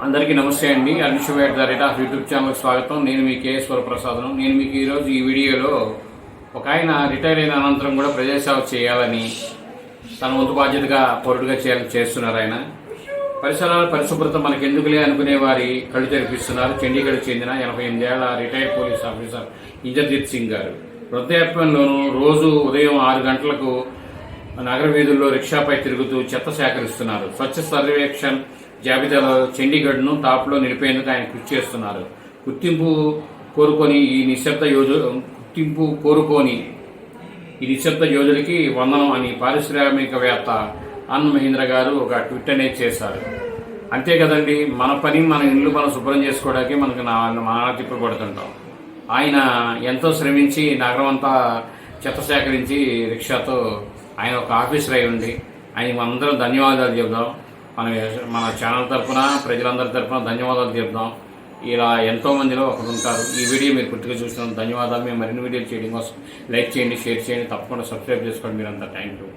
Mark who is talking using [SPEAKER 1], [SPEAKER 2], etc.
[SPEAKER 1] అందరికీ నమస్తే అండి. అన్షువేట్ ద రేట్ ఆఫ్ యూట్యూబ్ ఛానల్కి స్వాగతం. నేను మీ కేఎస్వర ప్రసాదను. నేను మీకు ఈరోజు ఈ వీడియోలో ఒక ఆయన రిటైర్ అయిన అనంతరం కూడా ప్రజాసేవ చేయాలని తన వంతు బాధ్యతగా పౌరుడిగా చేస్తున్నారు. ఆయన పరిసరాల పరిశుభ్రత మనకెందుకులే అనుకునే వారి కళ్ళు తెరిపిస్తున్నారు. చండీగఢ్ చెందిన 88 ఏళ్ల retired police officer Indrajit Singh గారు వృద్ధాప్యంలోనూ రోజు ఉదయం 6 గంటలకు నగర వీధుల్లో రిక్షాపై తిరుగుతూ చెత్త సేకరిస్తున్నారు. స్వచ్ఛ సర్వేక్షణ్ జాబితాలో చండీగఢ్ను టాప్లో నిలిపేందుకు ఆయన కృషి చేస్తున్నారు. గుర్తింపు కోరుకొని ఈ నిశ్శబ్ద యోధుడికి వందనం అని పారిశ్రామికవేత్త అన్ మహీంద్ర గారు ఒక ట్వీట్ అనేది చేశారు. అంతే కదండి, మన పని మన ఇల్లు మనం శుభ్రం చేసుకోవడానికి మనకు నానా తిప్పలు పడుతుంటాం. ఆయన ఎంతో శ్రమించి నగరం అంతా చెత్త సేకరించి రిక్షాతో ఆయన ఒక ఆఫీసర్ అయి ఉండి ఆయన మనందరం ధన్యవాదాలు చెబుదాం. మన ఛానల్ తరఫున ప్రజలందరి తరఫున ధన్యవాదాలు చెప్దాం. ఇలా ఎంతో మందిలో ఒకరు ఉంటారు. ఈ వీడియో మీరు పూర్తిగా చూసినందుకు ధన్యవాదాలు. మేము మరిన్ని వీడియోలు చేయడం కోసం లైక్ చేయండి, షేర్ చేయండి, తప్పకుండా సబ్స్క్రైబ్ చేసుకోండి. మీరంతా థ్యాంక్ యూ.